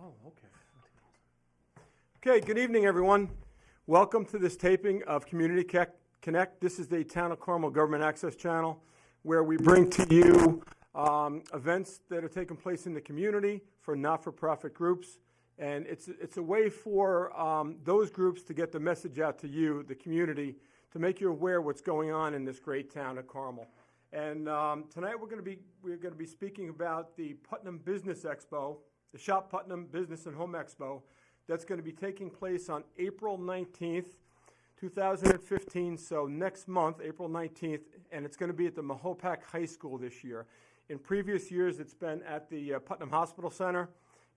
Oh, okay. Okay, good evening, everyone. Welcome to this taping of Community Connect. This is the Town of Carmel Government Access Channel, where we bring to you events that are taking place in the community for not-for-profit groups. And it's a way for those groups to get the message out to you, the community, to make you aware of what's going on in this great town of Carmel. And tonight we're going to be speaking about the Putnam Business Expo, the SHOP Putnam Business and Home Expo, that's going to be taking place on April 19th, 2015, so next month, April 19th, and it's going to be at the Mahopac High School this year. In previous years, it's been at the Putnam Hospital Center,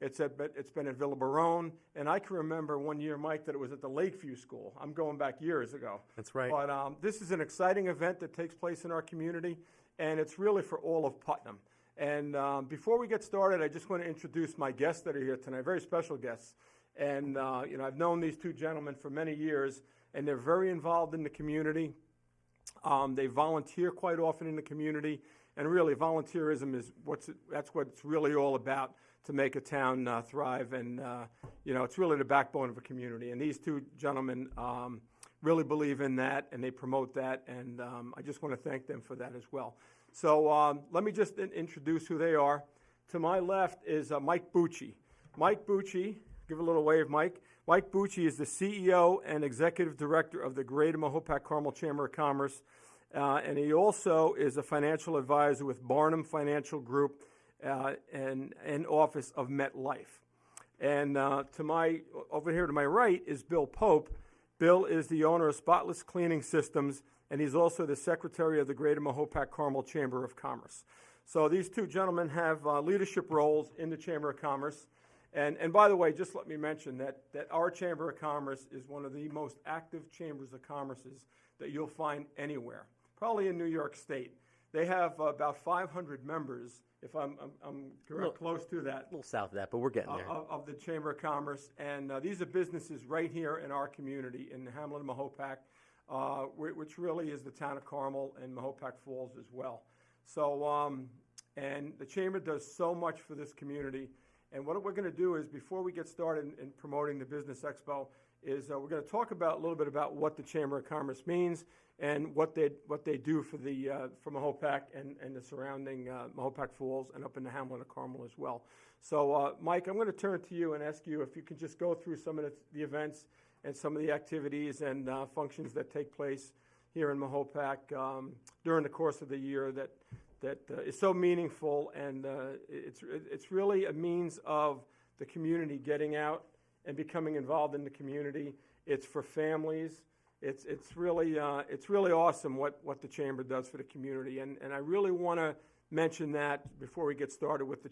it's been at Villa Barone, and I can remember one year, Mike, that it was at the Lakeview School. I'm going back years ago. That's right. But this is an exciting event that takes place in our community, and it's really for all of Putnam. And before we get started, I just want to introduce my guests that are here tonight, very special guests. And I've known these two gentlemen for many years, and they're very involved in the community. They volunteer quite often in the community, and really volunteerism is that's what it's really all about to make a town thrive. And it's really the backbone of a community. And these two gentlemen really believe in that, and they promote that. And I just want to thank them for that as well. So let me just introduce who they are. To my left is Mike Bucci. Mike Bucci, give a little wave, Mike. Mike Bucci is the CEO and Executive Director of the Greater Mahopac-Carmel Chamber of Commerce, and he also is a financial advisor with Barnum Financial Group and Office of MetLife. And over here to my right is Bill Pope. Bill is the owner of Spotless Cleaning Systems, and he's also the Secretary of the Greater Mahopac-Carmel Chamber of Commerce. So these two gentlemen have leadership roles in the Chamber of Commerce. And by the way, just let me mention that our Chamber of Commerce is one of the most active chambers of commerces that you'll find anywhere, probably in New York State. They have about 500 members, if I'm correct, close to that. A little south of that, but we're getting there. Of the Chamber of Commerce. And these are businesses right here in our community in Hamlin and Mahopac, which really is the town of Carmel and Mahopac Falls as well. So, and the Chamber does so much for this community. And what we're going to do is, before we get started in promoting the Business Expo, is we're going to talk a little bit about what the Chamber of Commerce means and what they do for Mahopac and the surrounding Mahopac Falls and up in the Hamlet of Carmel as well. So, Mike, I'm going to turn to you and ask you if you could just go through some of the events and some of the activities and functions that take place here in Mahopac during the course of the year that is so meaningful, and it's really a means of the community getting out and becoming involved in the community. It's for families. It's really awesome what the Chamber does for the community, and I really want to mention that before we get started with the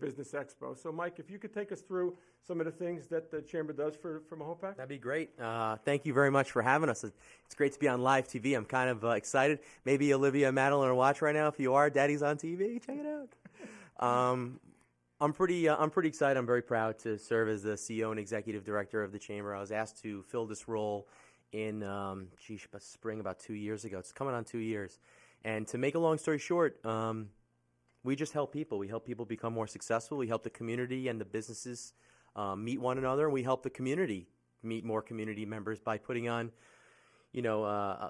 Business Expo. So, Mike, if you could take us through some of the things that the Chamber does for Mahopac. That'd be great. Thank you very much for having us. It's great to be on live TV. I'm kind of excited. Maybe Olivia and Madeline are watching right now. If you are, Daddy's on TV. Check it out. I'm pretty excited. I'm very proud to serve as the CEO and Executive Director of the Chamber. I was asked to fill this role in spring about 2 years ago. It's coming on 2 years. And to make a long story short, we just help people. We help people become more successful. We help the community and the businesses meet one another. And we help the community meet more community members by putting on,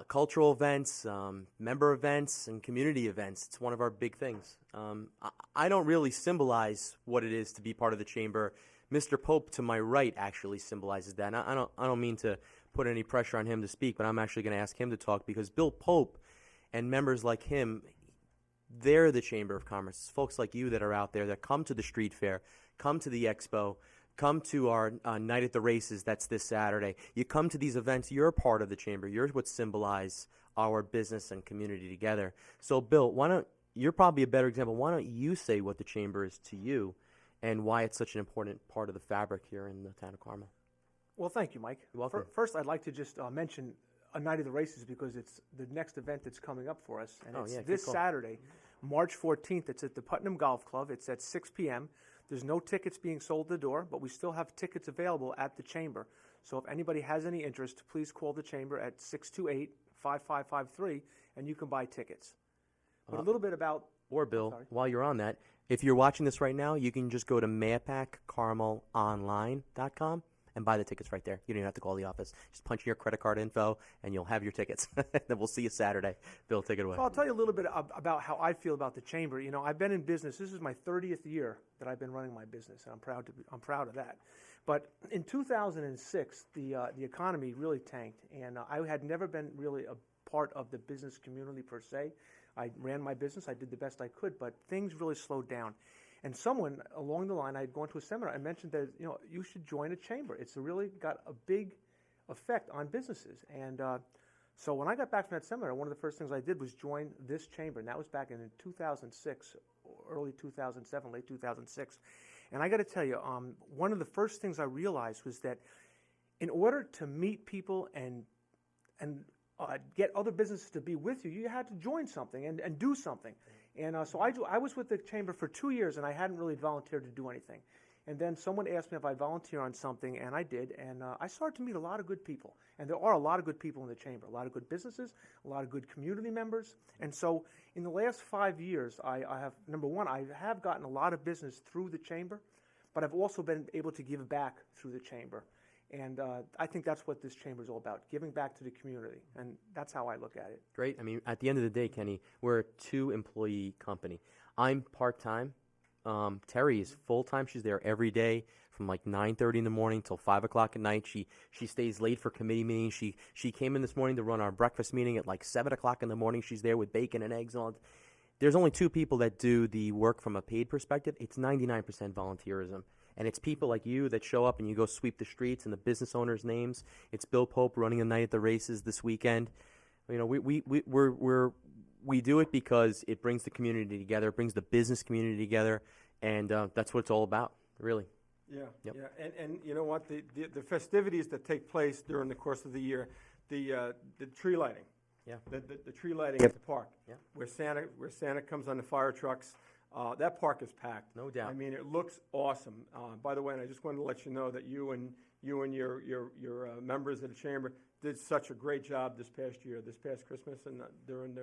cultural events, member events, and community events. It's one of our big things. I don't really symbolize what it is to be part of the Chamber. Mr. Pope to my right actually symbolizes that. And I don't mean to put any pressure on him to speak, but I'm actually going to ask him to talk because Bill Pope and members like him, they're the Chamber of Commerce. It's folks like you that are out there that come to the street fair, come to the expo, come to our night at the races, that's this Saturday. You come to these events, you're a part of the Chamber. You're what symbolize our business and community together. So, Bill, you're probably a better example. Why don't you say what the Chamber is to you and why it's such an important part of the fabric here in the town of Carmel? Well, thank you, Mike. You're welcome. First, I'd like to just mention a night of the races because it's the next event that's coming up for us. And it's this Saturday, March 14th. It's at the Putnam Golf Club. It's at 6 p.m. There's no tickets being sold at the door, but we still have tickets available at the Chamber. So if anybody has any interest, please call the Chamber at 628-5553, and you can buy tickets. But a little bit about Or Bill, sorry. while you're on that, if you're watching this right now, you can just go to Mahopac-Carmel.online and buy the tickets right there. You don't even have to call the office. Just punch in your credit card info, and you'll have your tickets. Then we'll see you Saturday. Bill, take it away. So I'll tell you a little bit about how I feel about the chamber. You know, I've been in business. This is my 30th year that I've been running my business, and I'm proud of that. But in 2006, the economy really tanked, and I had never been really a part of the business community per se. I ran my business. I did the best I could, but things really slowed down. And someone along the line, I had gone to a seminar, I mentioned that, you know, you should join a chamber. It's really got a big effect on businesses. And so when I got back from that seminar, one of the first things I did was join this chamber. And that was back in 2006, early 2007, late 2006. And I got to tell you, one of the first things I realized was that in order to meet people and get other businesses to be with you, you had to join something and do something. And so I was with the chamber for 2 years, and I hadn't really volunteered to do anything. And then someone asked me if I'd volunteer on something, and I did. And I started to meet a lot of good people. And there are a lot of good people in the chamber, a lot of good businesses, a lot of good community members. And so in the last 5 years, I have, number one, I have gotten a lot of business through the chamber, but I've also been able to give back through the chamber. And I think that's what this chamber is all about, giving back to the community. And that's how I look at it. Great. I mean, at the end of the day, Kenny, we're a 2-employee company. I'm part-time. Terry is full-time. She's there every day from like 9:30 in the morning till 5 o'clock at night. She stays late for committee meetings. She came in this morning to run our breakfast meeting at like 7 o'clock in the morning. She's there with bacon and eggs and all. There's only 2 people that do the work from a paid perspective. It's 99% volunteerism. And it's people like you that show up and you go sweep the streets and the business owners' names. It's Bill Pope running a night at the races this weekend. You know, we do it because it brings the community together, it brings the business community together, and that's what it's all about, really. Yeah, Yep. yeah, and you know what? The festivities that take place during the course of the year, the tree lighting. Yeah. The tree lighting at the park. Yeah. Where Santa comes on the fire trucks. That park is packed. No doubt. I mean, it looks awesome. By the way, and I just wanted to let you know that you and your members of the chamber did such a great job this past year, this past Christmas, and during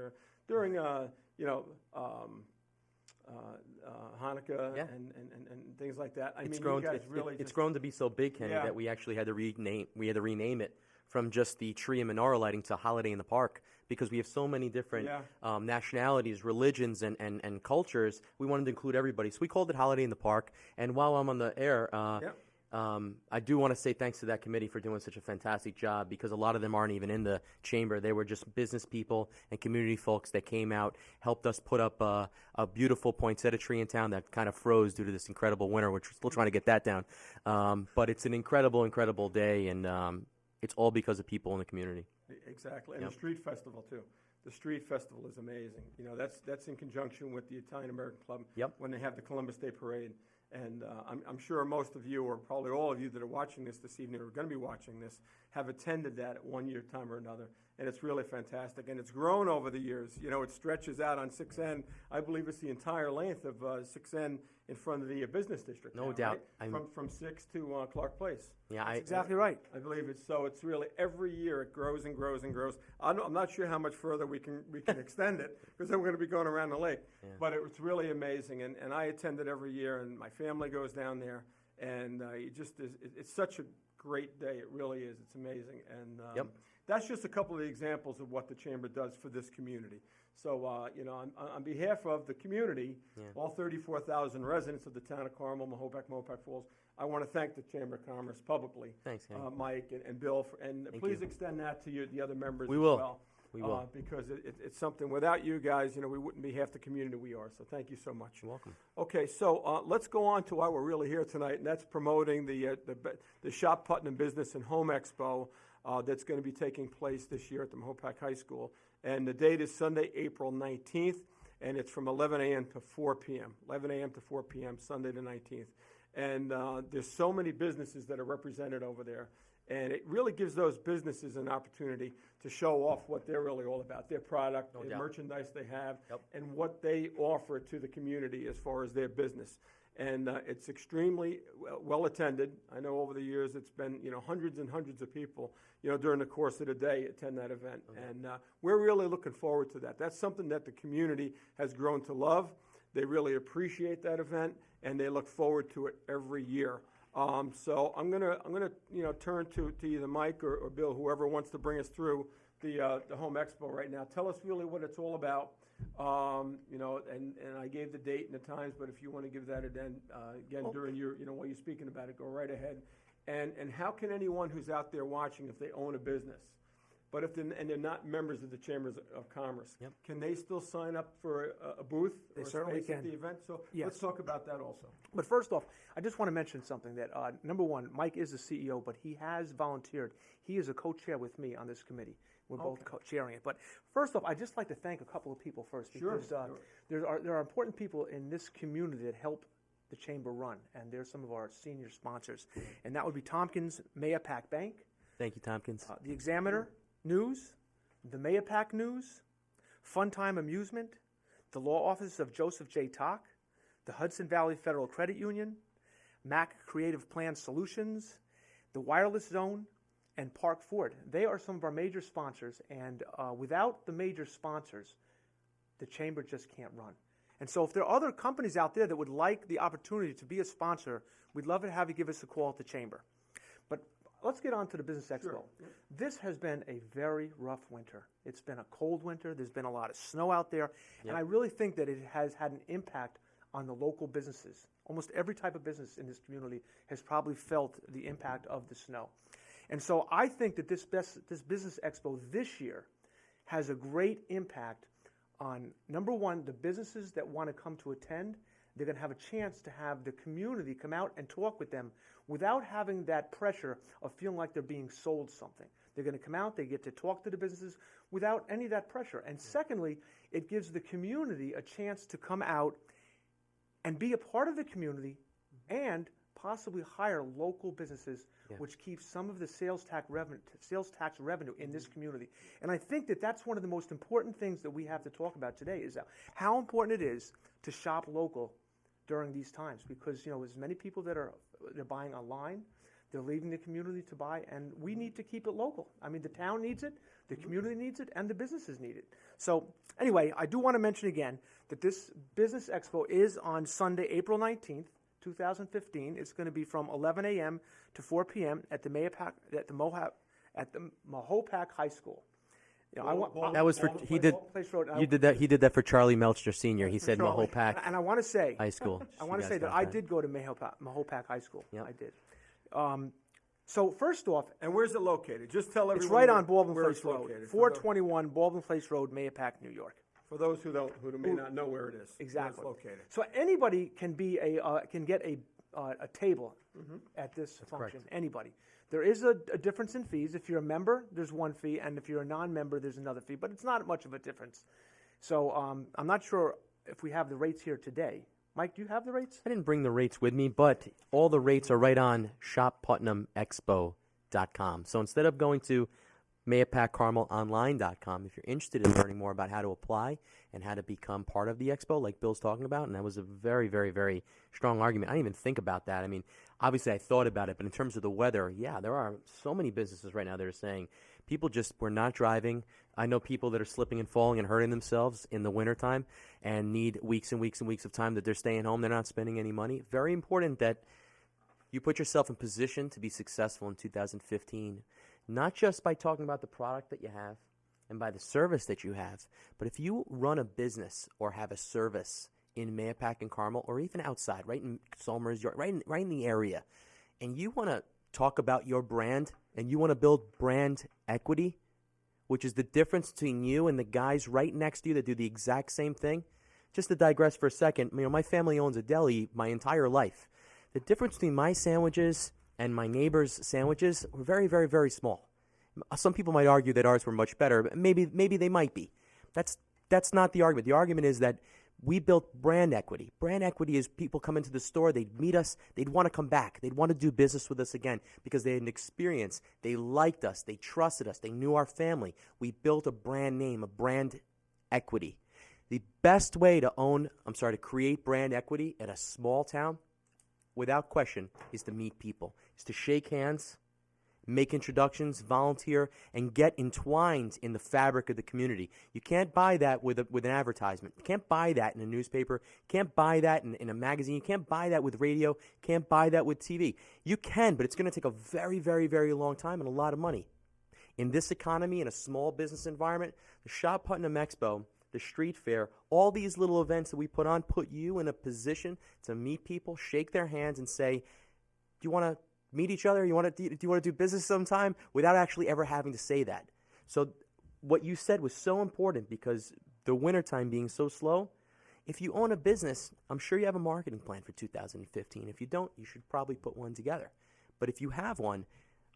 Hanukkah Yeah. and things like that. It's grown to be so big, Kenny, Yeah. that we actually had to rename it from just the tree and menorah lighting to Holiday in the Park, because we have so many different nationalities, religions, and cultures. We wanted to include everybody, so we called it Holiday in the Park. And while I'm on the air, I do want to say thanks to that committee for doing such a fantastic job, because a lot of them aren't even in the chamber. They were just business people and community folks that came out, helped us put up a beautiful poinsettia tree in town that kind of froze due to this incredible winter, which we're still trying to get that down. But it's an incredible, incredible day, and it's all because of people in the community. Exactly, and the street festival too. The street festival is amazing. You know, that's in conjunction with the Italian American Club when they have the Columbus Day Parade. And I'm sure most of you, or probably all of you that are watching this evening, or are going to be watching this, have attended that at one year time or another. And it's really fantastic. And it's grown over the years. You know, it stretches out on 6N. I believe it's the entire length of 6N in front of the business district. No now, doubt. Right? From 6 to Clark Place. Yeah, That's exactly right. I believe it's so. It's really every year it grows and grows and grows. I'm not sure how much further we can extend it, because then we're going to be going around the lake. Yeah. But it's really amazing, and I attend it every year, and my family goes down there, and it's such a great day. It really is. It's amazing, and that's just a couple of the examples of what the chamber does for this community. So, you know, on behalf of the community, all 34,000 residents of the town of Carmel, Mahopac Falls, I want to thank the Chamber of Commerce publicly. Thanks, Mike and Bill, and please extend that to the other members as well. We will. Because it's something, without you guys, you know, we wouldn't be half the community we are. So thank you so much. You're welcome. Okay, so let's go on to why we're really here tonight, and that's promoting the SHOP Putnam Business and Home Expo that's going to be taking place this year at the Mahopac High School. And the date is Sunday, April 19th, and it's from 11 a.m. to 4 p.m. 11 a.m. to 4 p.m., Sunday the 19th. And there's so many businesses that are represented over there. And it really gives those businesses an opportunity to show off what they're really all about, their product, the merchandise they have, and what they offer to the community as far as their business. And it's extremely well attended. I know over the years it's been, hundreds and hundreds of people, during the course of the day attend that event. And we're really looking forward to that. That's something that the community has grown to love. They really appreciate that event, and they look forward to it every year. So I'm gonna turn to either Mike or Bill, whoever wants to bring us through the Home Expo right now. Tell us really what it's all about. And I gave the date and the times, but if you want to give that again during your, while you're speaking about it, go right ahead. And how can anyone who's out there watching, if they own a business, but if they're not members of the Chambers of Commerce, can they still sign up for a booth They or certainly space at can. the event? So Yes. let's talk about that also. But first off, I just want to mention something that, number one, Mike is the CEO, but he has volunteered. He is a co-chair with me on this committee. We're both co-chairing it. But first off, I'd just like to thank a couple of people first, because there are important people in this community that help the Chamber run, and they're some of our senior sponsors. And that would be Tompkins Mahopac Bank. Thank you, Tompkins. The Examiner News, the Mahopac News, Funtime Amusement, the Law Office of Joseph J. Tock, the Hudson Valley Federal Credit Union, Mac Creative Plan Solutions, the Wireless Zone, and Park Ford. They are some of our major sponsors, and without the major sponsors, the Chamber just can't run. And so if there are other companies out there that would like the opportunity to be a sponsor, we'd love to have you give us a call at the Chamber. But let's get on to the Business Expo. Sure. This has been a very rough winter. It's been a cold winter. There's been a lot of snow out there. And I really think that it has had an impact on the local businesses. Almost every type of business in this community has probably felt the impact of the snow. And so I think that this Business Expo this year has a great impact on, number one, the businesses that want to come to attend. They're going to have a chance to have the community come out and talk with them without having that pressure of feeling like they're being sold something. They're going to come out, they get to talk to the businesses without any of that pressure. And secondly, it gives the community a chance to come out and be a part of the community and possibly hire local businesses, which keeps some of the sales tax revenue in this community. And I think that that's one of the most important things that we have to talk about today, is how important it is to shop local during these times, because there's many people that they're buying online, they're leaving the community to buy, and we need to keep it local. I mean, the town needs it, the community needs it, and the businesses need it. So anyway, I do want to mention again that this Business Expo is on Sunday, April 19th. 2015. It's going to be from 11 a.m. to 4 p.m. at the Mahopac High School. That was for he did. He did that for Charlie Melcher Sr. He said Mahopac. And I want to say High School. I want to say that I did go to Mahopac High School. Yep. I did. So first off, and where's it located? Just tell everyone. It's right on Baldwin where Place it's Road, located. 421 Baldwin Place Road, Mahopac, New York. For those who may not know where it is. Exactly. Where it's located. So anybody can get a table at this function. correct. Anybody. There is a difference in fees. If you're a member, there's one fee, and if you're a non-member, there's another fee. But it's not much of a difference. So I'm not sure if we have the rates here today. Mike, do you have the rates? I didn't bring the rates with me, but all the rates are right on ShopPutnamExpo.com. So instead of going to Mahopac-Carmel.online.com, if you're interested in learning more about how to apply and how to become part of the expo, like Bill's talking about, and that was a very, very, very strong argument. I didn't even think about that. I mean, obviously I thought about it, but in terms of the weather, yeah, there are so many businesses right now that are saying people were not driving. I know people that are slipping and falling and hurting themselves in the wintertime and need weeks and weeks and weeks of time that they're staying home. They're not spending any money. Very important that you put yourself in position to be successful in 2015. Not just by talking about the product that you have and by the service that you have, but if you run a business or have a service in Mahopac and Carmel or even outside, right in Somers, right in the area, and you want to talk about your brand and you want to build brand equity, which is the difference between you and the guys right next to you that do the exact same thing. Just to digress for a second, my family owns a deli my entire life. The difference between my sandwiches and my neighbor's sandwiches were very, very, very small. Some people might argue that ours were much better, but maybe they might be. That's not the argument. The argument is that We built brand equity. Brand equity is people come into the store, they'd meet us, they'd want to come back. They'd want to do business with us again because they had an experience. They liked us. They trusted us. They knew our family. We built a brand name, a brand equity. The best way to create brand equity at a small town, without question, is to meet people, is to shake hands, make introductions, volunteer, and get entwined in the fabric of the community. You can't buy that with an advertisement. You can't buy that in a newspaper. You can't buy that in a magazine. You can't buy that with radio. You can't buy that with TV. You can, but it's going to take a very, very, very long time and a lot of money. In this economy, in a small business environment, the SHOP Putnam Expo, the street fair, all these little events that we put on put you in a position to meet people, shake their hands, and say, do you want to meet each other? Do you want to do business sometime? Without actually ever having to say that. So what you said was so important because the wintertime being so slow, if you own a business, I'm sure you have a marketing plan for 2015. If you don't, you should probably put one together. But if you have one,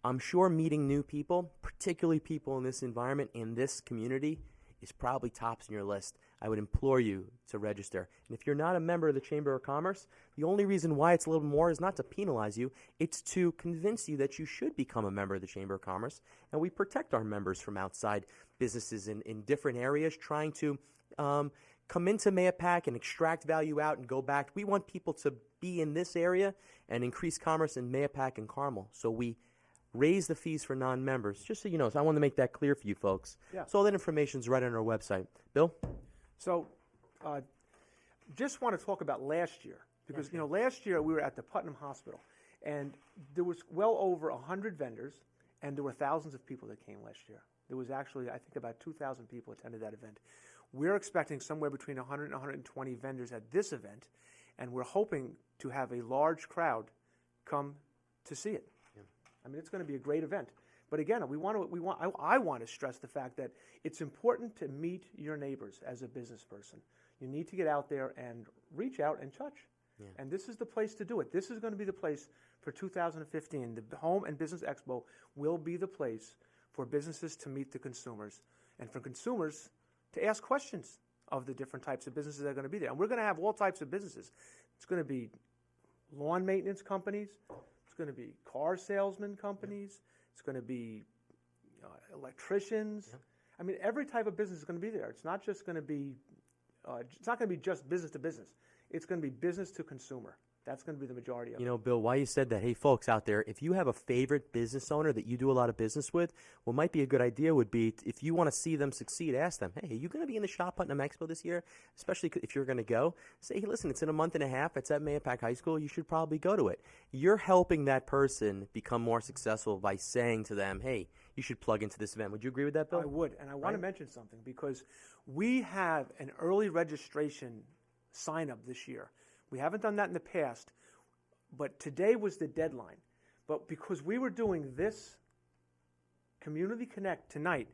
I'm sure meeting new people, particularly people in this environment, in this community, is probably tops on your list. I would implore you to register. And if you're not a member of the Chamber of Commerce, the only reason why it's a little more is not to penalize you. It's to convince you that you should become a member of the Chamber of Commerce. And we protect our members from outside businesses in different areas trying to come into Mahopac and extract value out and go back. We want people to be in this area and increase commerce in Mahopac and Carmel. So we raise the fees for non-members, just so you know. So I want to make that clear for you folks. Yeah. So all that information is right on our website. Bill? So just want to talk about last year, because last year we were at the Putnam Hospital, and there was well over 100 vendors, and there were thousands of people that came last year. There was actually, I think, about 2,000 people attended that event. We're expecting somewhere between 100 and 120 vendors at this event, and we're hoping to have a large crowd come to see it. I mean, it's going to be a great event. But again, I want to stress the fact that it's important to meet your neighbors as a business person. You need to get out there and reach out and touch. Yeah. And this is the place to do it. This is going to be the place for 2015. The Home and Business Expo will be the place for businesses to meet the consumers and for consumers to ask questions of the different types of businesses that are going to be there. And we're going to have all types of businesses. It's going to be lawn maintenance companies. It's going to be car salesman companies. It's going to be electricians. Yeah. I mean, every type of business is going to be there. It's not just going to be. It's not going to be just business to business. It's going to be business to consumer. That's going to be the majority of it. You know, Bill, why you said that, hey, folks out there, if you have a favorite business owner that you do a lot of business with, what might be a good idea would be, if you want to see them succeed, ask them, hey, are you going to be in the SHOP Putnam Expo this year? Especially if you're going to go. Say, hey, listen, it's in a month and a half. It's at Mahopac High School. You should probably go to it. You're helping that person become more successful by saying to them, hey, you should plug into this event. Would you agree with that, Bill? I would. And I want to mention something, because we have an early registration sign-up this year. We haven't done that in the past. But today was the deadline. But because we were doing this Community Connect tonight,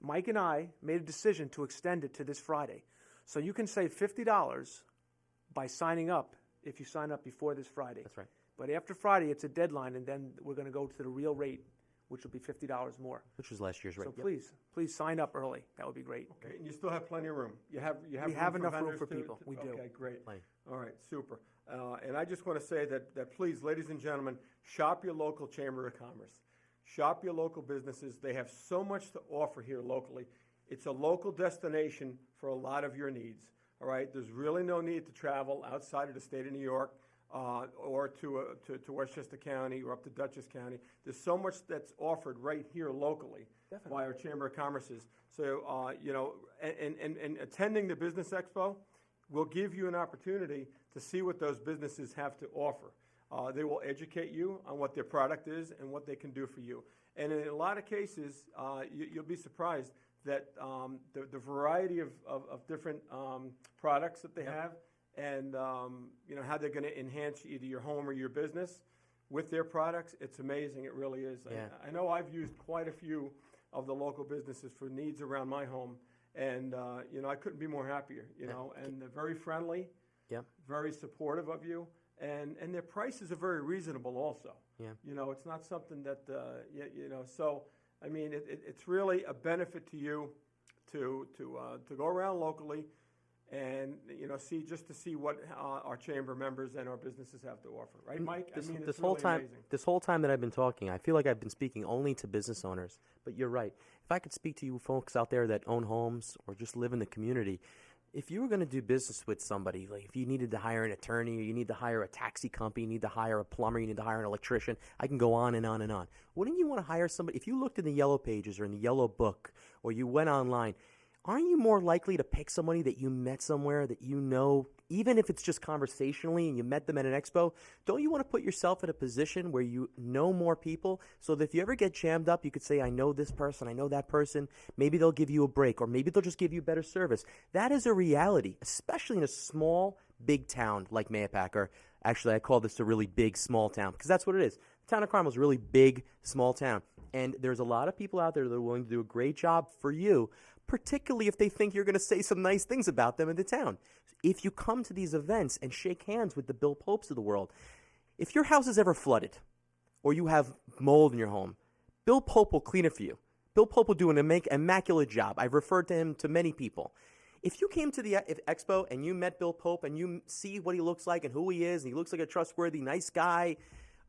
Mike and I made a decision to extend it to this Friday. So you can save $50 by signing up if you sign up before this Friday. That's right. But after Friday, it's a deadline, and then we're going to go to the real rate, which will be $50 more. Which was last year's rate. So please sign up early. That would be great. Okay, and you still have plenty of room. We have enough room for people. We do. Okay, great. Plenty. All right, super. And I just want to say that please, ladies and gentlemen, shop your local Chamber of Commerce. Shop your local businesses. They have so much to offer here locally. It's a local destination for a lot of your needs. All right, there's really no need to travel outside of the state of New York or to Westchester County or up to Dutchess County. There's so much that's offered right here locally. Definitely. By our Chamber of Commerces. So, and attending the Business Expo will give you an opportunity to see what those businesses have to offer. They will educate you on what their product is and what they can do for you. And in a lot of cases, you'll be surprised that the variety of different products that they have, and how they're going to enhance either your home or your business with their products. It's amazing. It really is. Yeah. I know I've used quite a few of the local businesses for needs around my home. And, I couldn't be more happier, and they're very friendly, very supportive of you, and their prices are very reasonable also. Yeah. It's not something that, so, I mean, it's really a benefit to you to go around locally and see what our chamber members and our businesses have to offer, right, Mike? This it's whole really time, amazing. this whole time that I've been talking, I feel like I've been speaking only to business owners. But you're right. If I could speak to you folks out there that own homes or just live in the community, if you were going to do business with somebody, like if you needed to hire an attorney, or you need to hire a taxi company, you need to hire a plumber, you need to hire an electrician, I can go on and on and on. Wouldn't you want to hire somebody? If you looked in the yellow pages or in the yellow book, or you went online, aren't you more likely to pick somebody that you met somewhere that you know, even if it's just conversationally and you met them at an expo? Don't you want to put yourself in a position where you know more people so that if you ever get jammed up, you could say, I know this person, I know that person. Maybe they'll give you a break, or maybe they'll just give you better service. That is a reality, especially in a small, big town like Mahopac, or actually I call this a really big, small town, because that's what it is. The town of Carmel is a really big, small town. And there's a lot of people out there that are willing to do a great job for you, particularly if they think you're going to say some nice things about them in the town. If you come to these events and shake hands with the Bill Popes of the world, if your house is ever flooded or you have mold in your home, Bill Pope will clean it for you. Bill Pope will do an immaculate job. I've referred to him to many people. If you came to the expo and you met Bill Pope and you see what he looks like and who he is, and he looks like a trustworthy, nice guy,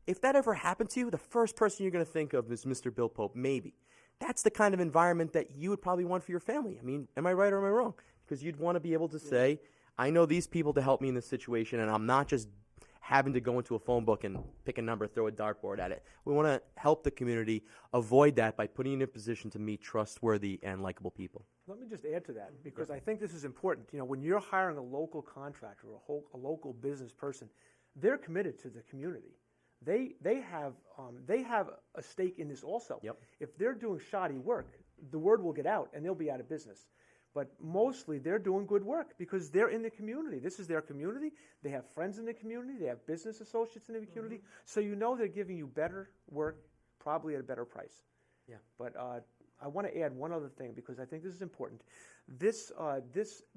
if that ever happened to you, the first person you're going to think of is Mr. Bill Pope, maybe. That's the kind of environment that you would probably want for your family. I mean, am I right or am I wrong? Because you'd want to be able to say, I know these people to help me in this situation, and I'm not just having to go into a phone book and pick a number, throw a dartboard at it. We want to help the community avoid that by putting you in a position to meet trustworthy and likable people. Let me just add to that, because I think this is important. You know, when you're hiring a local contractor or a local business person, they're committed to the community. They have a stake in this also. Yep. If they're doing shoddy work, the word will get out and they'll be out of business. But mostly they're doing good work because they're in the community. This is their community. They have friends in the community. They have business associates in the community. Mm-hmm. So you know they're giving you better work, probably at a better price. Yeah. But I want to add one other thing, because I think this is important. This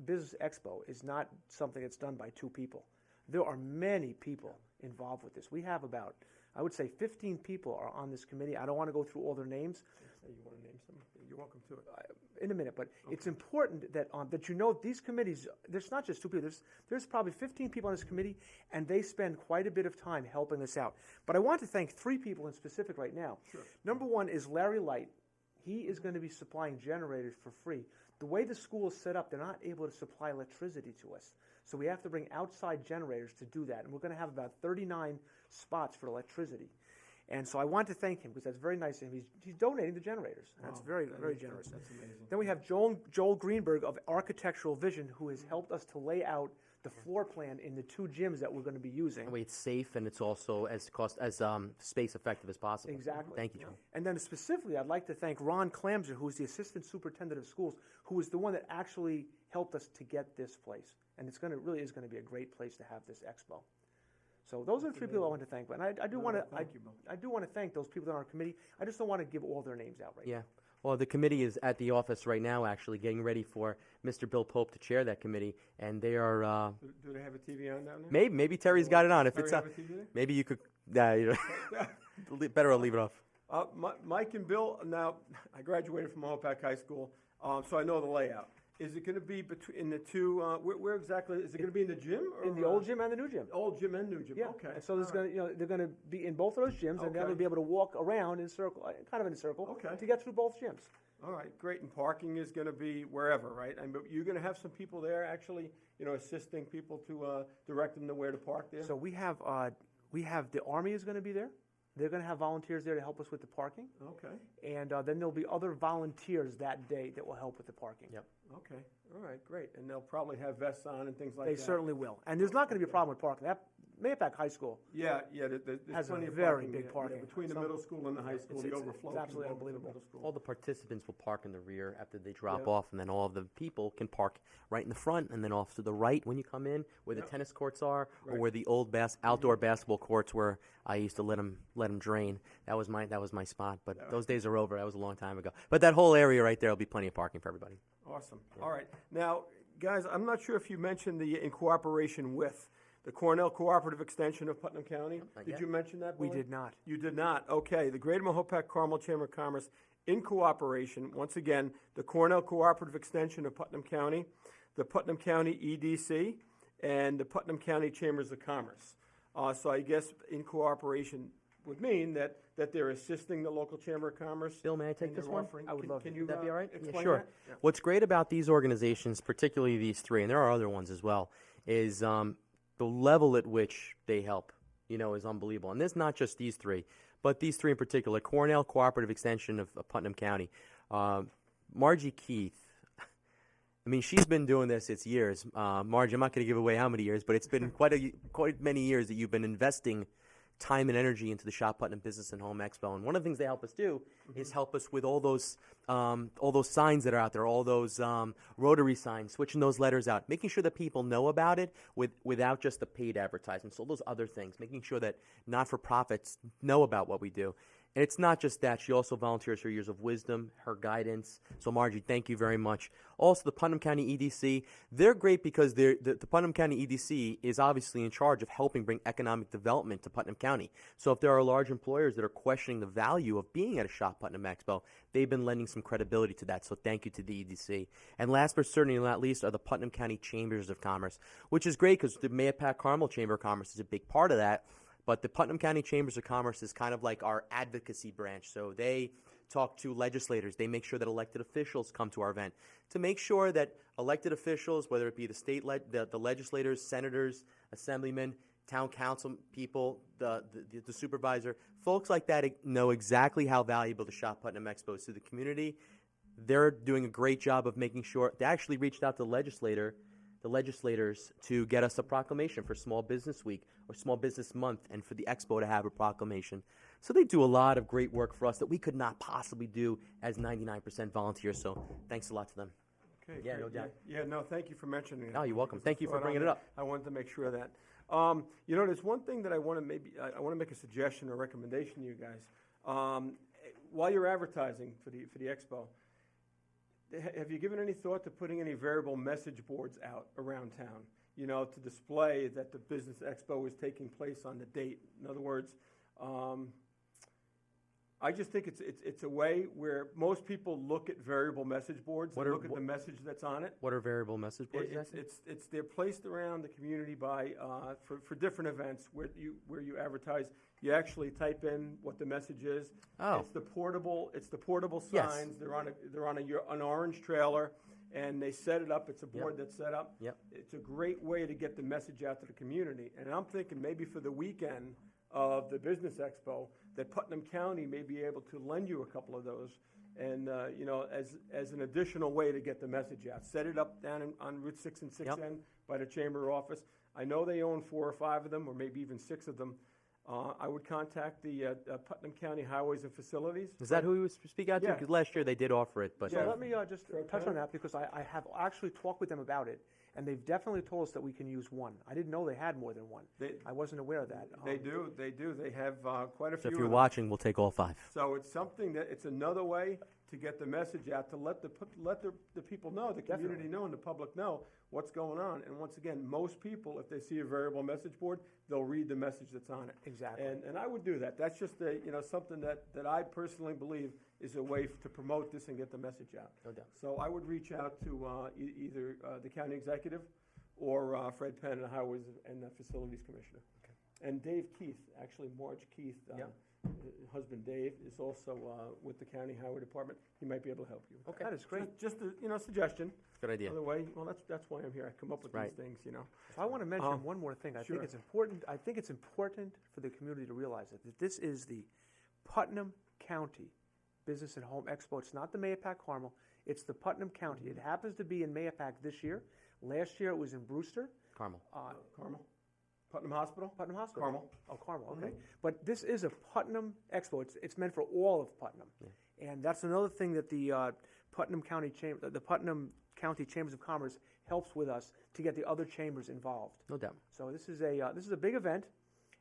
business expo is not something that's done by two people. There are many people involved with this. We have about, I would say, 15 people are on this committee. I don't want to go through all their names. You want to name some? You're welcome to it. In a minute, but okay. It's important that you know these committees, there's not just two people, there's probably 15 people on this committee, and they spend quite a bit of time helping us out. But I want to thank three people in specific right now. Sure. Number one is Larry Light. He is going to be supplying generators for free. The way the school is set up, they're not able to supply electricity to us. So we have to bring outside generators to do that. And we're going to have about 39 spots for electricity. And so I want to thank him, because that's very nice of him. He's donating the generators. And that's very generous. That's amazing. Then we have Joel Greenberg of Architectural Vision, who has helped us to lay out the floor plan in the two gyms that we're going to be using. That way it's safe and it's also as space effective as possible. Exactly. Thank you, John. And then specifically, I'd like to thank Ron Clamser, who's the Assistant Superintendent of Schools, who is the one that actually helped us to get this place. And it's really is going to be a great place to have this expo. So those are the three people I want to thank. But I do want to thank those people on our committee. I just don't want to give all their names out right now. Yeah. Well, the committee is at the office right now, actually, getting ready for Mr. Bill Pope to chair that committee, and they are. Do they have a TV on down there? Maybe Terry's got it on. If Terry it's have a TV there? maybe you could. Better I'll leave it off. Mike and Bill. Now, I graduated from Mahopac High School, so I know the layout. Is it going to be in the two? Where exactly is it going to be in the gym? Or in the old gym and the new gym. Old gym and new gym. Yeah. Okay. And so there's going to, they're going to be in both of those gyms, and they'll be able to walk around in circle, kind of in a circle, to get through both gyms. All right, great. And parking is going to be wherever, right? And you're going to have some people there actually, assisting people to direct them to where to park there. So we have the Army is going to be there. They're going to have volunteers there to help us with the parking. Okay. And then there'll be other volunteers that day that will help with the parking. Yep. Okay. All right, great. And they'll probably have vests on and things like that. They certainly will. And there's not going to be a problem with parking. That Mahopac High School there's has plenty a of very parking, big parking. between the middle school and the high school, the overflow. It's absolutely can go to the unbelievable. middle school. All the participants will park in the rear after they drop off, and then all of the people can park right in the front, and then off to the right when you come in, where the tennis courts are, or where the old outdoor basketball courts where I used to let them drain. That was my spot, but those days are over. That was a long time ago. But that whole area right there will be plenty of parking for everybody. Awesome. Yeah. All right. Now, guys, I'm not sure if you mentioned in cooperation with the Cornell Cooperative Extension of Putnam County. Did you mention that, Billy? We did not. You did not. Okay. The Greater Mahopac-Carmel Chamber of Commerce, in cooperation, once again, the Cornell Cooperative Extension of Putnam County, the Putnam County EDC, and the Putnam County Chambers of Commerce. So I guess in cooperation would mean that they're assisting the local Chamber of Commerce. Bill, may I take this one? I would love Can to. you Would that be all right? explain Sure. that? Yeah. What's great about these organizations, particularly these three, and there are other ones as well, is the level at which they help, is unbelievable. And there's not just these three, but these three in particular. Cornell Cooperative Extension of Putnam County. Margie Keith. I mean, she's been doing this, it's years. Margie, I'm not going to give away how many years, but it's been quite many years that you've been investing time and energy into the SHOP Putnam Business and Home Expo. And one of the things they help us do is help us with all those signs that are out there, all those Rotary signs, switching those letters out, making sure that people know about it without just the paid advertisements, all those other things, making sure that not-for-profits know about what we do. And it's not just that. She also volunteers her years of wisdom, her guidance. So, Margie, thank you very much. Also, the Putnam County EDC, they're great because the Putnam County EDC is obviously in charge of helping bring economic development to Putnam County. So if there are large employers that are questioning the value of being at a SHOP Putnam Expo, they've been lending some credibility to that. So thank you to the EDC. And last but certainly not least are the Putnam County Chambers of Commerce, which is great because the Mahopac-Carmel Chamber of Commerce is a big part of that. But the Putnam County Chambers of Commerce is kind of like our advocacy branch. So they talk to legislators. They make sure that elected officials come to our event to make sure that elected officials, whether it be the state, the legislators, senators, assemblymen, town council people, the supervisor, folks like that know exactly how valuable the SHOP Putnam Expo is to the community. They're doing a great job of making sure. They actually reached out to the legislators to get us a proclamation for Small Business Week or Small Business Month and for the Expo to have a proclamation. So they do a lot of great work for us that we could not possibly do as 99% volunteers. So thanks a lot to them. Okay, Yeah, great. no doubt. Yeah, no, thank you for mentioning it. Oh, you're welcome. Thank you for Right bringing on it up. I wanted to make sure of that. There's one thing that I want to make a suggestion or recommendation to you guys. While you're advertising for the expo, have you given any thought to putting any variable message boards out around town, to display that the business expo is taking place on the date? In other words, I just think it's a way where most people look at variable message boards and look at the message that's on it. What are variable message boards? They're placed around the community by for different events where you advertise. You actually type in what the message is. Oh. It's the portable signs. Yes. They're on an orange trailer, and they set it up. It's a board that's set up. Yep. It's a great way to get the message out to the community. And I'm thinking maybe for the weekend of the Business Expo, that Putnam County may be able to lend you a couple of those, and as an additional way to get the message out. Set it up down on Route 6 and 6N by the Chamber office. I know they own 4 or 5 of them, or maybe even 6 of them. I would contact the Putnam County Highways and Facilities. Is that who we would speak out to? Yeah. Because last year they did offer it, but So let me just touch on that because I have actually talked with them about it, and they've definitely told us that we can use one. I didn't know they had more than one. I wasn't aware of that. They do. They have quite a few. so if you're of them. watching, we'll take all 5. So it's something it's another way to get the message out, to let the people know, the community know, and the public know what's going on. And once again, most people, if they see a variable message board, they'll read the message that's on it. Exactly. And I would do that. That's just something that I personally believe is a way to promote this and get the message out. No doubt. So I would reach out to either the county executive or Fred Penn, the Highways and the Facilities Commissioner. Okay. And Dave Keith, actually Marge Keith, husband Dave, is also with the County Highway Department. He might be able to help you. Okay, that is great. Just a suggestion. Good idea. Other way, well, that's why I'm here. I come up with these things, So I want to mention one more thing. I Sure. think it's important. I think it's important for the community to realize that this is the Putnam County Business and Home Expo. It's not the Mahopac-Carmel. It's the Putnam County. It happens to be in Mahopac this year. Last year it was in Brewster. Carmel. Carmel. Putnam Hospital? Putnam Hospital. Carmel. Oh, Carmel, okay. But this is a Putnam Expo. It's meant for all of Putnam. Yeah. And that's another thing that the Putnam County Chambers of Commerce helps with us to get the other chambers involved. No doubt. So this is a big event,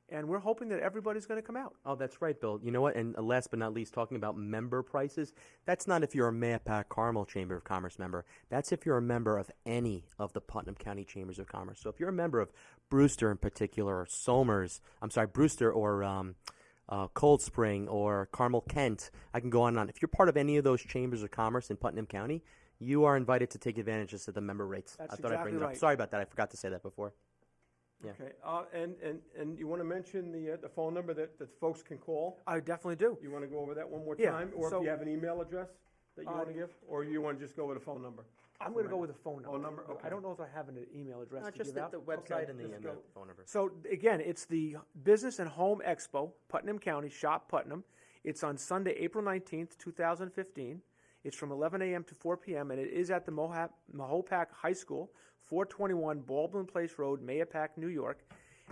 and we're hoping that everybody's going to come out. Oh, that's right, Bill. You know what? And last but not least, talking about member prices, that's not if you're a Mahopac-Carmel Chamber of Commerce member. That's if you're a member of any of the Putnam County Chambers of Commerce. So if you're a member of Brewster in particular, or Brewster or Cold Spring or Carmel Kent, I can go on and on. If you're part of any of those chambers of commerce in Putnam County, you are invited to take advantage of the member rates. That's I thought I'd bring exactly it up. right. Sorry about that. I forgot to say that before. Yeah. Okay, and you want to mention the phone number that folks can call? I definitely do. You want to go over that one more Yeah, time? Or so- if you have an email address that you want to give? Or you want to just go with a phone number? I'm going to go with a phone number. Phone number? Okay. I don't know if I have an email address to Just give out. the website and let's the go. phone number. So again, it's the Business and Home Expo, Putnam County, Shop Putnam. It's on Sunday, April 19th, 2015. It's from 11 a.m. to 4 p.m., and it is at the Mahopac High School, 421 Baldwin Place Road, Mahopac, New York.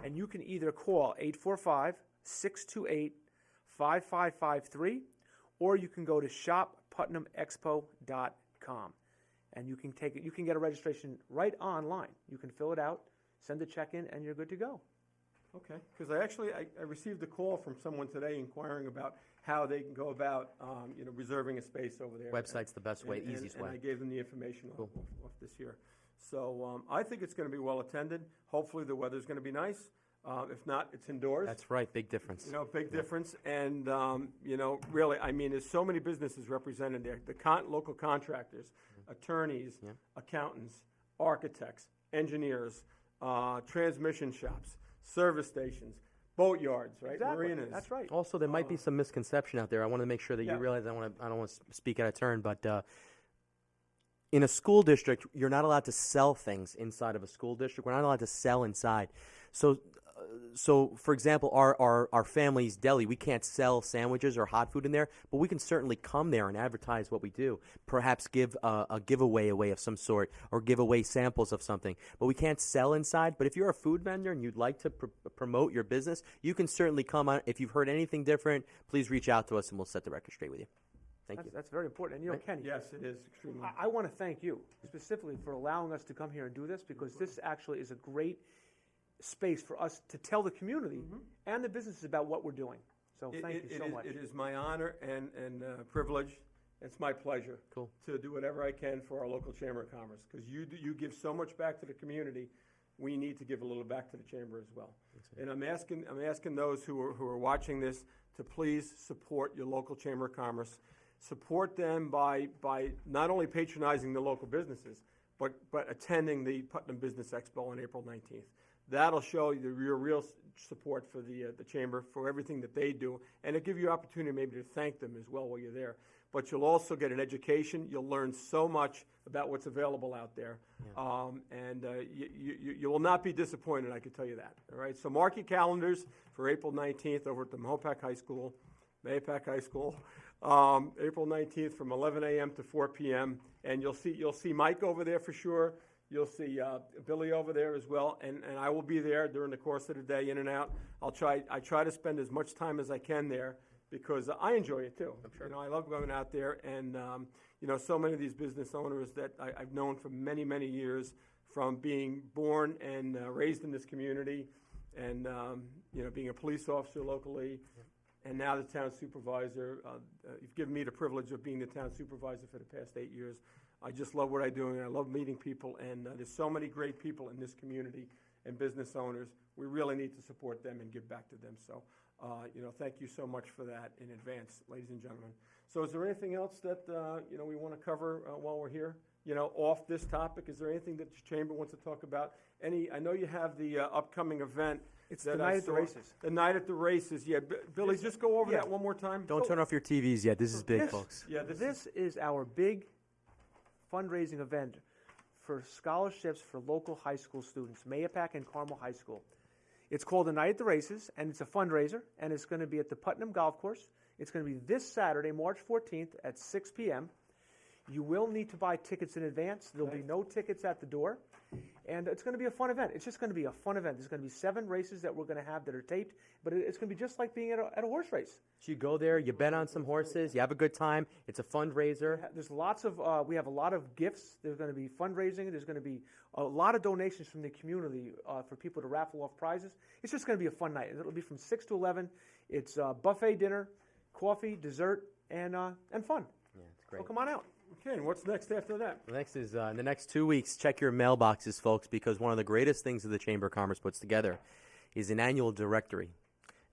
And you can either call 845-628-5553, or you can go to shopputnamexpo.com. And you can take it. You can get a registration right online. You can fill it out, send a check in, and you're good to go. Okay, because I received a call from someone today inquiring about how they can go about, reserving a space over there. Website's the best way, easiest And way. I gave them the information off this here. So I think it's going to be well attended. Hopefully the weather's going to be nice. If not, it's indoors. That's right. Big difference. Big difference. And, really, I mean, there's so many businesses represented there. The local contractors, attorneys, accountants, architects, engineers, transmission shops, service stations, boat yards, right? Exactly. Marinas. That's right. Also, there might be some misconception out there. I want to make sure that Yeah. you realize I don't want to speak out of turn, but in a school district, you're not allowed to sell things inside of a school district. We're not allowed to sell inside. So for example, our family's deli, we can't sell sandwiches or hot food in there, but we can certainly come there and advertise what we do. Perhaps give a giveaway away of some sort, or give away samples of something. But we can't sell inside. But if you're a food vendor and you'd like to promote your business, you can certainly come on. If you've heard anything different, please reach out to us and we'll set the record straight with you. Thank you. That's very important. And Kenny, Yes, it is extremely. I want to thank you specifically for allowing us to come here and do this, because this actually is a great space for us to tell the community and the businesses about what we're doing. So thank you so much. It is my honor and privilege. It's my pleasure to do whatever I can for our local Chamber of Commerce, because you give so much back to the community. We need to give a little back to the Chamber as well. And I'm asking those who are watching this to please support your local Chamber of Commerce. Support them by not only patronizing the local businesses, but attending the Putnam Business Expo on April 19th. That'll show you your real support for the Chamber, for everything that they do, and it'll give you an opportunity maybe to thank them as well while you're there. But you'll also get an education. You'll learn so much about what's available out there, and you will not be disappointed, I can tell you that. All right, so mark your calendars for April 19th over at the Mahopac High School, April 19th from 11 a.m. to 4 p.m., and you'll see Mike over there for sure. You'll see Billy over there as well, and I will be there during the course of the day, in and out. I try to spend as much time as I can there, because I enjoy it too. I'm sure. I love going out there, and so many of these business owners that I've known for many, many years, from being born and raised in this community, and being a police officer locally, and now the town supervisor. You've given me the privilege of being the town supervisor for the past 8 years. I just love what I do, and I love meeting people, and there's so many great people in this community and business owners. We really need to support them and give back to them. So, thank you so much for that in advance, ladies and gentlemen. So is there anything else that, we want to cover while we're here? Off this topic, is there anything that the Chamber wants to talk about? I know you have the upcoming event. It's the night at the races. The night at the races, yeah. Billy, just go over that one more time. Don't turn off your TVs yet. This is big, folks. Yeah, This is our big fundraising event for scholarships for local high school students, Mahopac and Carmel High School. It's called the Night at the Races, and it's a fundraiser, and it's going to be at the Putnam Golf Course. It's going to be this Saturday, March 14th at 6 p.m. You will need to buy tickets in advance. There'll be no tickets at the door, and it's going to be a fun event. It's just going to be a fun event. There's going to be 7 races that we're going to have that are taped, but it's going to be just like being at a horse race. So you go there, you bet on some horses, you have a good time. It's a fundraiser. There's lots of, we have a lot of gifts. There's going to be fundraising. There's going to be a lot of donations from the community for people to raffle off prizes. It's just going to be a fun night. It'll be from 6 to 11. It's buffet dinner, coffee, dessert, and fun. Yeah, it's great. So come on out. Okay, and what's next after that? The next is in the next 2 weeks, check your mailboxes, folks, because one of the greatest things that the Chamber of Commerce puts together is an annual directory.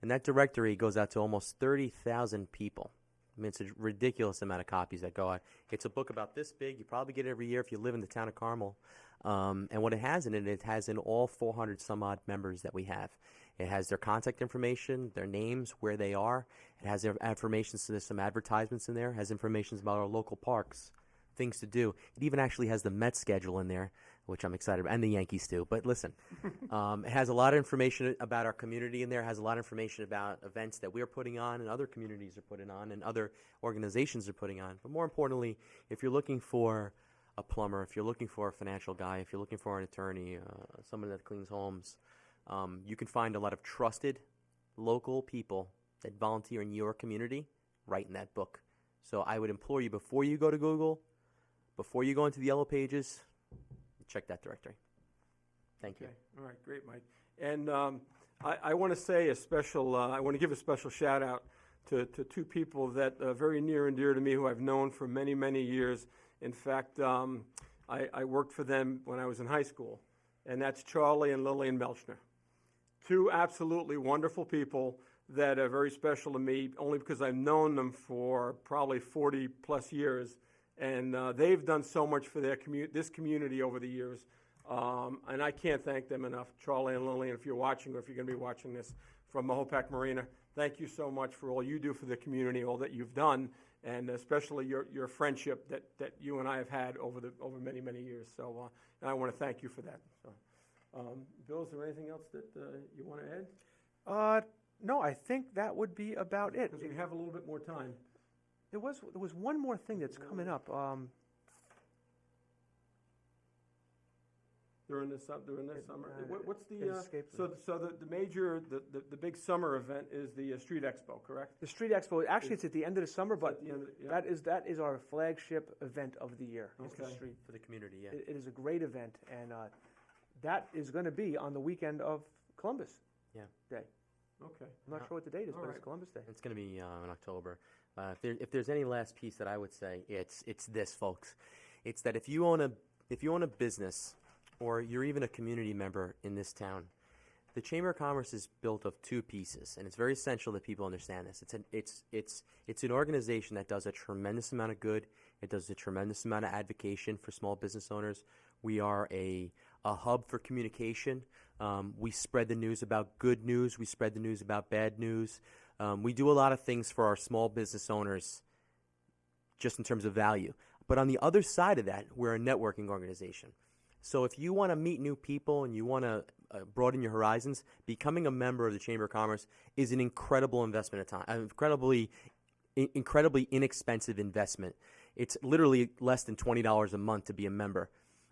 And that directory goes out to almost 30,000 people. I mean, it's a ridiculous amount of copies that go out. It's a book about this big. You probably get it every year if you live in the town of Carmel. And what it has in it has in all 400 some odd members that we have. It has their contact information, their names, where they are. It has their information, so there's some advertisements in there. It has information about our local parks, things to do. It even actually has the Mets schedule in there, which I'm excited about, and the Yankees too. But listen, it has a lot of information about our community in there. It has a lot of information about events that we're putting on and other communities are putting on and other organizations are putting on. But more importantly, if you're looking for a plumber, if you're looking for a financial guy, if you're looking for an attorney, someone that cleans homes, you can find a lot of trusted local people that volunteer in your community right in that book. So I would implore you, before you go to Google, before you go into the Yellow Pages, check that directory. Thank you. All right, great, Mike. And I want to say I want to give a special shout out to two people that are very near and dear to me who I've known for many, many years. In fact, I worked for them when I was in high school, and that's Charlie and Lillian Melchner. Two absolutely wonderful people that are very special to me, only because I've known them for probably 40 plus years, and they've done so much for this community over the years, and I can't thank them enough. Charlie and Lillian, if you're watching or if you're going to be watching this from Mahopac Marina, thank you so much for all you do for the community, all that you've done, and especially your friendship that you and I have had over many, many years. So and I want to thank you for that. So, Bill, is there anything else that you want to add? No, I think that would be about it. Because we have a little bit more time. There was one more thing that's coming up. During this summer. What's the the big summer event is the Street Expo, correct? The Street Expo. Actually, it's at the end of the summer, but yeah. that is our flagship event of the year. It's the street For the community, yeah. It is a great event, and that is going to be on the weekend of Columbus Day. Okay. I'm not sure what the date is, but right. it's Columbus Day. It's going to be in October. If there's any last piece that I would say, it's this, folks. It's that if you own a business, or you're even a community member in this town, the Chamber of Commerce is built of two pieces, and it's very essential that people understand this. It's an organization that does a tremendous amount of good. It does a tremendous amount of advocacy for small business owners. We are a hub for communication. We spread the news about good news. We spread the news about bad news. We do a lot of things for our small business owners just in terms of value. But on the other side of that, we're a networking organization. So if you want to meet new people and you want to broaden your horizons, becoming a member of the Chamber of Commerce is an incredible investment of time, incredibly inexpensive investment. It's literally less than $20 a month to be a member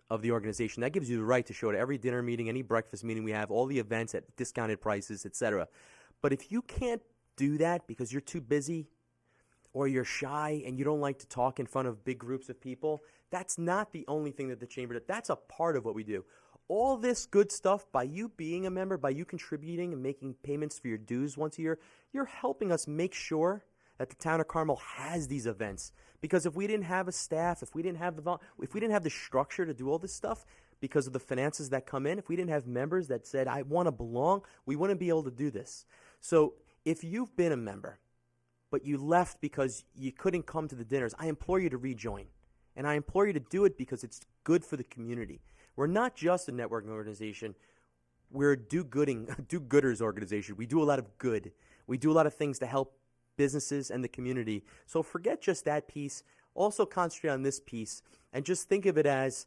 of the organization. That gives you the right to show to every dinner meeting, any breakfast meeting we have, all the events at discounted prices, etc. But if you can't do that because you're too busy or you're shy and you don't like to talk in front of big groups of people, that's not the only thing that the Chamber does. That's a part of what we do. All this good stuff, by you being a member, by you contributing and making payments for your dues once a year, you're helping us make sure that the town of Carmel has these events. Because if we didn't have a staff, if we didn't have the structure to do all this stuff, because of the finances that come in, if we didn't have members that said, I want to belong, we wouldn't be able to do this. So if you've been a member, but you left because you couldn't come to the dinners, I implore you to rejoin. And I implore you to do it because it's good for the community. We're not just a networking organization. We're a do-gooders organization. We do a lot of good. We do a lot of things to help businesses and the community. So forget just that piece. Also concentrate on this piece and just think of it as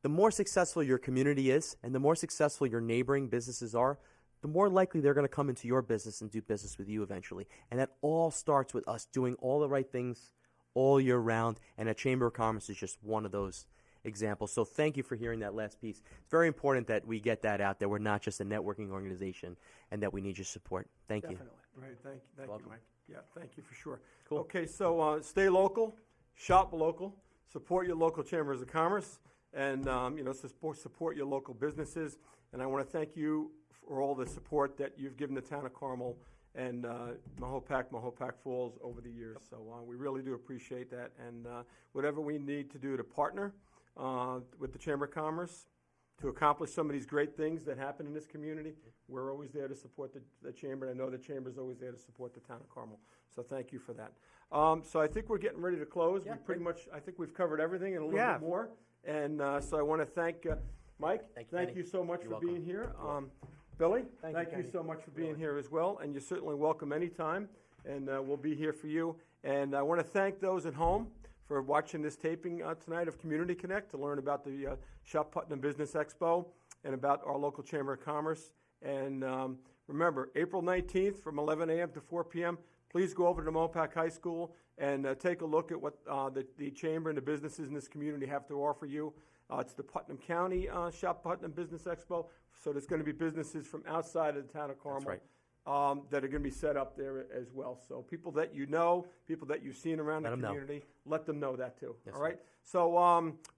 the more successful your community is and the more successful your neighboring businesses are, the more likely they're going to come into your business and do business with you eventually. And that all starts with us doing all the right things all year round, and a Chamber of Commerce is just one of those examples. So thank you for hearing that last piece. It's very important that we get that out, that we're not just a networking organization and that we need your support. Thank you. Definitely. Right, thank you, Mike. Yeah, thank you for sure. Cool. Okay, so stay local, shop local, support your local chambers of commerce, and support your local businesses. And I want to thank you for all the support that you've given the town of Carmel and Mahopac Falls over the years. So we really do appreciate that. And whatever we need to do to partner with the Chamber of Commerce to accomplish some of these great things that happen in this community. We're always there to support the chamber, and I know the chamber's always there to support the town of Carmel. So thank you for that. So I think we're getting ready to close. Yeah, We pretty much, I think we've covered everything and a little Yeah. bit more. And so I want to thank Mike. Thank you, Thank Kenny. you so much You're for welcome. being here. Billy, Thank you, thank you Kenny. so much for being here as well. And you're certainly welcome anytime, and we'll be here for you. And I want to thank those at home for watching this taping tonight of Community Connect to learn about the SHOP Putnam Business Expo and about our local Chamber of Commerce. And remember, April 19th from 11 a.m. to 4 p.m., please go over to Mahopac High School and take a look at what the Chamber and the businesses in this community have to offer you. It's the Putnam County SHOP Putnam Business Expo, so there's going to be businesses from outside of the town of Carmel. right. That are going to be set up there as well. So people that you know, people that you've seen around Let the 'em know. community, let them know that too. Yes, all sir. right? So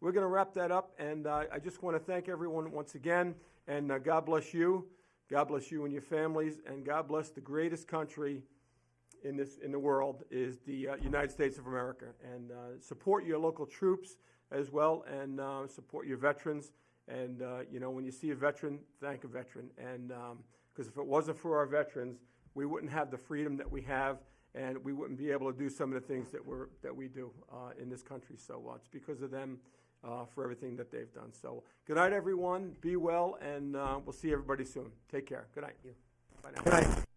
we're going to wrap that up, and I just want to thank everyone once again, and God bless you. God bless you and your families, and God bless the greatest country in the world is the United States of America. And support your local troops as well, and support your veterans. And when you see a veteran, thank a veteran. And because if it wasn't for our veterans, we wouldn't have the freedom that we have, and we wouldn't be able to do some of the things that we do in this country. So it's because of them for everything that they've done. So good night, everyone. Be well, and we'll see everybody soon. Take care. Good night. you. Bye now. Good night.